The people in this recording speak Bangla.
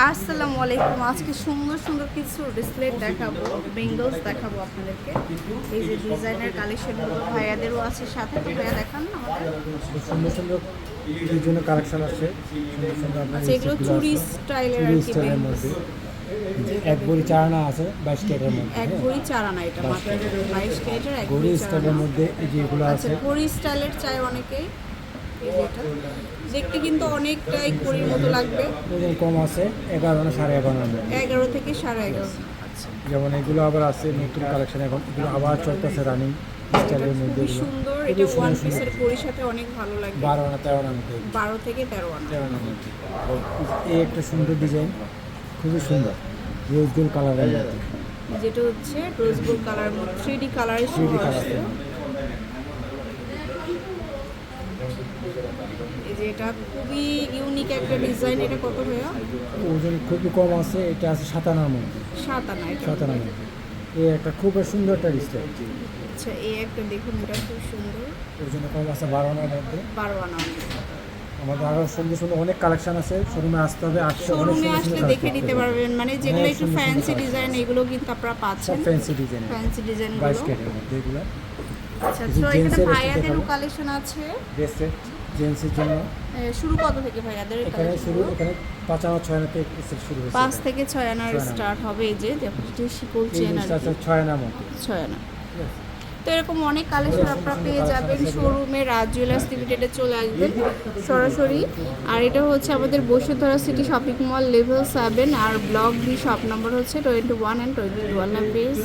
আসসালামু আলাইকুম। আজকে সুন্দর সুন্দর কিছু ডিসপ্লে দেখাবো, বেঙ্গলস দেখাবো আপনাদেরকে। এই যে ডিজাইনার কালেকশনগুলো ভাইয়াদেরও আছে সাথে, তো ভাইয়া দেখান না আমাদের। সুন্দর সুন্দর বিভিন্ন কালেকশন আছে, সুন্দর সুন্দর আপনার আচ্ছা, এগুলো চুরি স্টাইলের আর কি স্টাইলের মধ্যে এক ভরি চারানা আছে 22 ক্যারেটের মধ্যে। এক ভরি চারানা, এটা মাত্র 22 ক্যারেটের এক ভরি ভরি স্টাইলের চারানা। মধ্যে এই যেগুলো আচ্ছা, আছে ভরি স্টাইলের চাই অনেকেই। এই যে এটা দেখতে কিন্তু অনেকটাই ভরির মতো লাগবে। ওজন কম আছে 11 না 11.5 মধ্যে। 11 থেকে 11.5। আচ্ছা, যেমন এগুলো আবার আছে নতুন কালেকশন, এখন এগুলো আবার চলতেছে রানিং স্টাইলের মধ্যে। খুবই সুন্দর, এটা ওয়ান পিসের ভরির সাথে অনেক ভালো লাগবে। 12 না 13 এর মধ্যে। 12 থেকে 13 আনা। 13 এর মধ্যে। এই একটা সুন্দর ডিজাইন, খুবই সুন্দর রোজ গোল্ড কালারের মধ্যে। যেটা হচ্ছে রোজ গোল্ড কালার, 3D কালারের 3D শুরু কালার। আসছে। এই যে এটা খুবই ইউনিক একটা ডিজাইন। এটা কত ভাইয়া? ওজন খুবই কম আছে, এটা আছে 57 এর মধ্যে। 7 আনা এটা। 57 এর মধ্যে। এই একটা খুব সুন্দর একটা ডিজাইন। আচ্ছা, এই একটা দেখুন, এটা খুব সুন্দর। ওজন কম আছে 12 এর মধ্যে। 12 আনা। আমাদের আরো সুন্দর সুন্দর অনেক কালেকশন আছে, শোরুমে আসতে হবে। শোরুমে আসলে দেখে নিতে পারবেন, মানে যেগুলো একটু ফ্যান্সি ডিজাইন এগুলো কিন্তু আপনারা পাচ্ছেন। ফ্যান্সি ডিজাইন, ফ্যান্সি ডিজাইন 22 ক্যারেটের মধ্যে এগুলো। আচ্ছা, কিছু তো এখানে জেন্টসের ভাইয়াদেরও দেখাবো। কালেকশন আছে। বেস্ট জেন্টসের জন্য শুরু কত থেকে ভাইয়াদের এখানে শুরু, এখানে 5 আনা 6 আনা থেকে শুরু হয়েছে। 5 থেকে 6 আনার 6 আনা। স্টার্ট হবে। এই যে দেখুন, যে শিকল এই চেন আর জিনিসটা আছে 6 আনার মধ্যে। 6 আনা। ঠিক আছে? তো এরকম অনেক কালেকশন আপনারা পেয়ে যাবেন শোরুমে। রাজ জুয়েলার্স লিমিটেডে চলে আসবেন সরাসরি। আর এটা হচ্ছে আমাদের Bashundhara city shopping mall level 7, আর ব্লক বি, শপ নম্বর হচ্ছে 21 and 22।